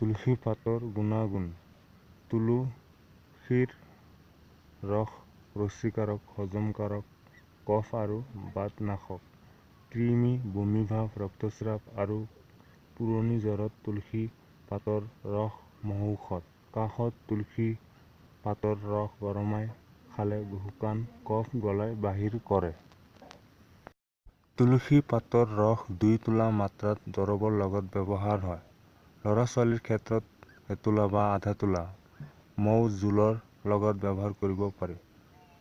তুলসী পাতৰ গুণাগুণ। তুলসীৰ ৰস ৰুচিকাৰক, হজমকাৰক, কফ আৰু বাতনাশক, কৃমি, বমিভাৱ, ৰক্তস্ৰাৱ আৰু পুৰণি জ্বৰত তুলসী পাতৰ ৰস মহৌষধ। কাহত তুলসী পাতৰ ৰস গৰমাই খালে শুকান কফ গলাই বাহিৰ কৰে। তুলসী পাতৰ ৰস 2 তোলা মাত্ৰাত দৰৱৰ লগত ব্যৱহাৰ হয়। ল'ৰা-ছোৱালীৰ ক্ষেত্ৰত 1 তোলা বা আধা তোলা মৌ জোলৰ লগত ব্যৱহাৰ কৰিব পাৰি।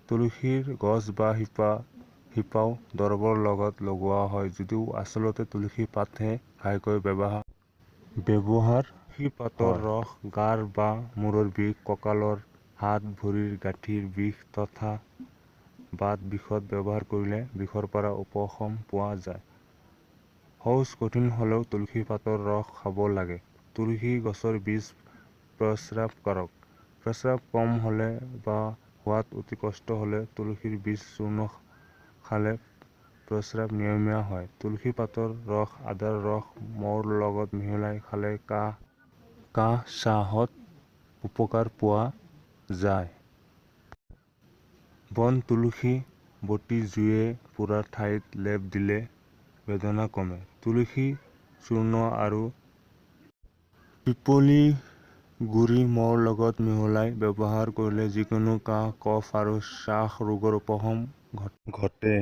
তুলসীৰ গছ বা শিপাও দৰৱৰ লগত লগোৱা হয় যদিও আচলতে তুলসী পাতহে ঘাইকৈ ব্যৱহাৰ তুলসী পাতৰ ৰস গাৰ বা মূৰৰ বিষ, কঁকালৰ, হাত ভৰিৰ গাঁঠিৰ বিষ তথা বাত বিষত ব্যৱহাৰ কৰিলে বিষৰ পৰা উপশম পোৱা যায়। শৌচ কঠিন হ'লেও তুলসী পাতৰ ৰস খাব লাগে। তুলসী গছৰ বীজ প্ৰস্ৰাৱকাৰক। প্ৰস্ৰাৱ কম হ'লে বা হোৱাত অতি কষ্ট হ'লে তুলসীৰ বীজ চূৰ্ণ খালে প্ৰস্ৰাৱ নিয়মীয়া হয়। তুলসী পাতৰ ৰস আদাৰ ৰস মৌৰ লগত মিহলাই খালে কাহ-চাহত উপকাৰ পোৱা যায়। বন তুলসী বটি জুইয়ে পোৰা ঠাইত লেপ দিলে বেদনা কমে। তুলসী চূৰ্ণ আৰু পিপলি গুৰি মৌৰ লগত মিহলাই ব্যৱহাৰ কৰিলে যিকোনো কাহ, কফ আৰু শ্বাস ৰোগৰ উপশম ঘটে।